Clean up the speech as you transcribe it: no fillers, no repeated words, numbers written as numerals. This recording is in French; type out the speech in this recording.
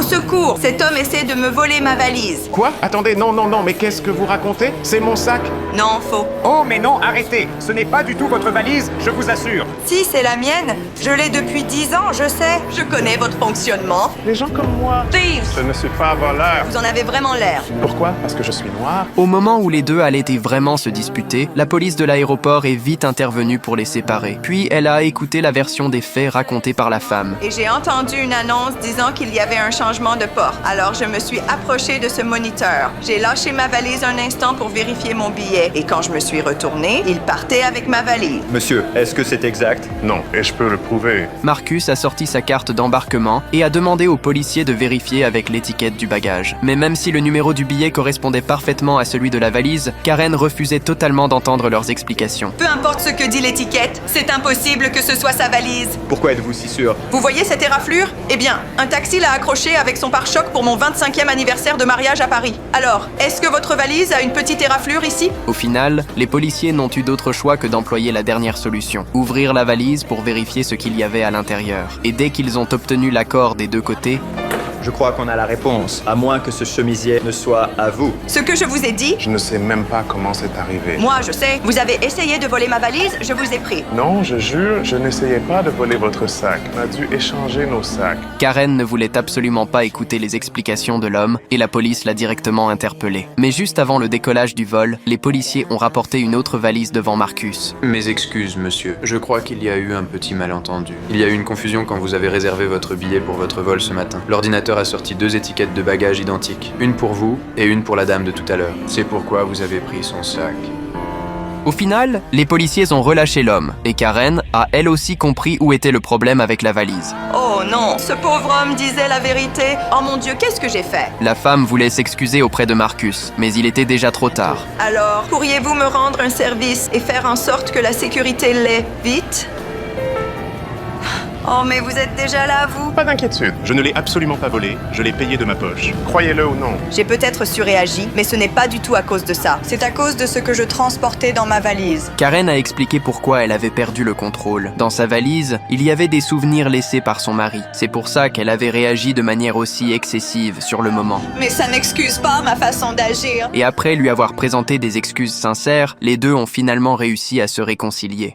secours! Cet homme essaie de me voler ma valise. Quoi? Attendez, non, mais qu'est-ce que vous racontez? C'est mon sac. Non, faux. Oh, mais non, arrêtez! Ce n'est pas du tout votre valise, je vous assure. Si, c'est la mienne. Je l'ai depuis 10 ans, je sais. Je connais votre fonctionnement. Les gens comme moi. Thieves! Je ne suis pas voleur. Vous en avez vraiment l'air. Pourquoi? Parce que je suis noir? Au moment où les deux allaient vraiment se disputer, la police de l'aéroport est vite intervenue pour les séparer. Puis elle a écouté la version des faits racontée par la femme. Et j'ai entendu une annonce disant qu'il y avait un changement de port. Alors je me suis approchée de ce moniteur. J'ai lâché ma valise un instant pour vérifier mon billet. Et quand je me suis retournée, il partait avec ma valise. Monsieur, est-ce que c'est exact? Non, et je peux le prouver. Marcus a sorti sa carte d'embarquement et a demandé aux policiers de vérifier avec l'étiquette du bagage. Mais même si le numéro du billet correspondait parfaitement à celui de la valise, Karen refusait totalement d'entendre leurs explications. Peu importe ce que dit l'étiquette, c'est impossible que ce soit sa valise. Pourquoi êtes-vous si sûr? Vous voyez cette éraflure? Eh bien, un taxi l'a accrochée avec son pare-choc pour mon 25e anniversaire de mariage à Paris. Alors, est-ce que votre valise a une petite éraflure ici? Au final, les policiers n'ont eu d'autre choix que d'employer la dernière solution, ouvrir la valise pour vérifier ce qu'il y avait à l'intérieur. Et dès qu'ils ont obtenu l'accord des deux côtés, Je crois qu'on a la réponse, à moins que ce chemisier ne soit à vous. Ce que je vous ai dit? Je ne sais même pas comment c'est arrivé. Moi, je sais. Vous avez essayé de voler ma valise, je vous ai pris. Non, je jure, je n'essayais pas de voler votre sac. On a dû échanger nos sacs. Karen ne voulait absolument pas écouter les explications de l'homme et la police l'a directement interpellé. Mais juste avant le décollage du vol, les policiers ont rapporté une autre valise devant Marcus. Mes excuses, monsieur. Je crois qu'il y a eu un petit malentendu. Il y a eu une confusion quand vous avez réservé votre billet pour votre vol ce matin. L'ordinateur a sorti 2 étiquettes de bagages identiques. Une pour vous et une pour la dame de tout à l'heure. C'est pourquoi vous avez pris son sac. Au final, les policiers ont relâché l'homme et Karen a elle aussi compris où était le problème avec la valise. Oh non, ce pauvre homme disait la vérité. Oh mon Dieu, qu'est-ce que j'ai fait? La femme voulait s'excuser auprès de Marcus, mais il était déjà trop tard. Alors, pourriez-vous me rendre un service et faire en sorte que la sécurité l'ait vite? Oh, mais vous êtes déjà là, vous? Pas d'inquiétude, je ne l'ai absolument pas volé, je l'ai payé de ma poche. Croyez-le ou non. J'ai peut-être surréagi, mais ce n'est pas du tout à cause de ça. C'est à cause de ce que je transportais dans ma valise. Karen a expliqué pourquoi elle avait perdu le contrôle. Dans sa valise, il y avait des souvenirs laissés par son mari. C'est pour ça qu'elle avait réagi de manière aussi excessive sur le moment. Mais ça n'excuse pas ma façon d'agir. Et après lui avoir présenté des excuses sincères, les deux ont finalement réussi à se réconcilier.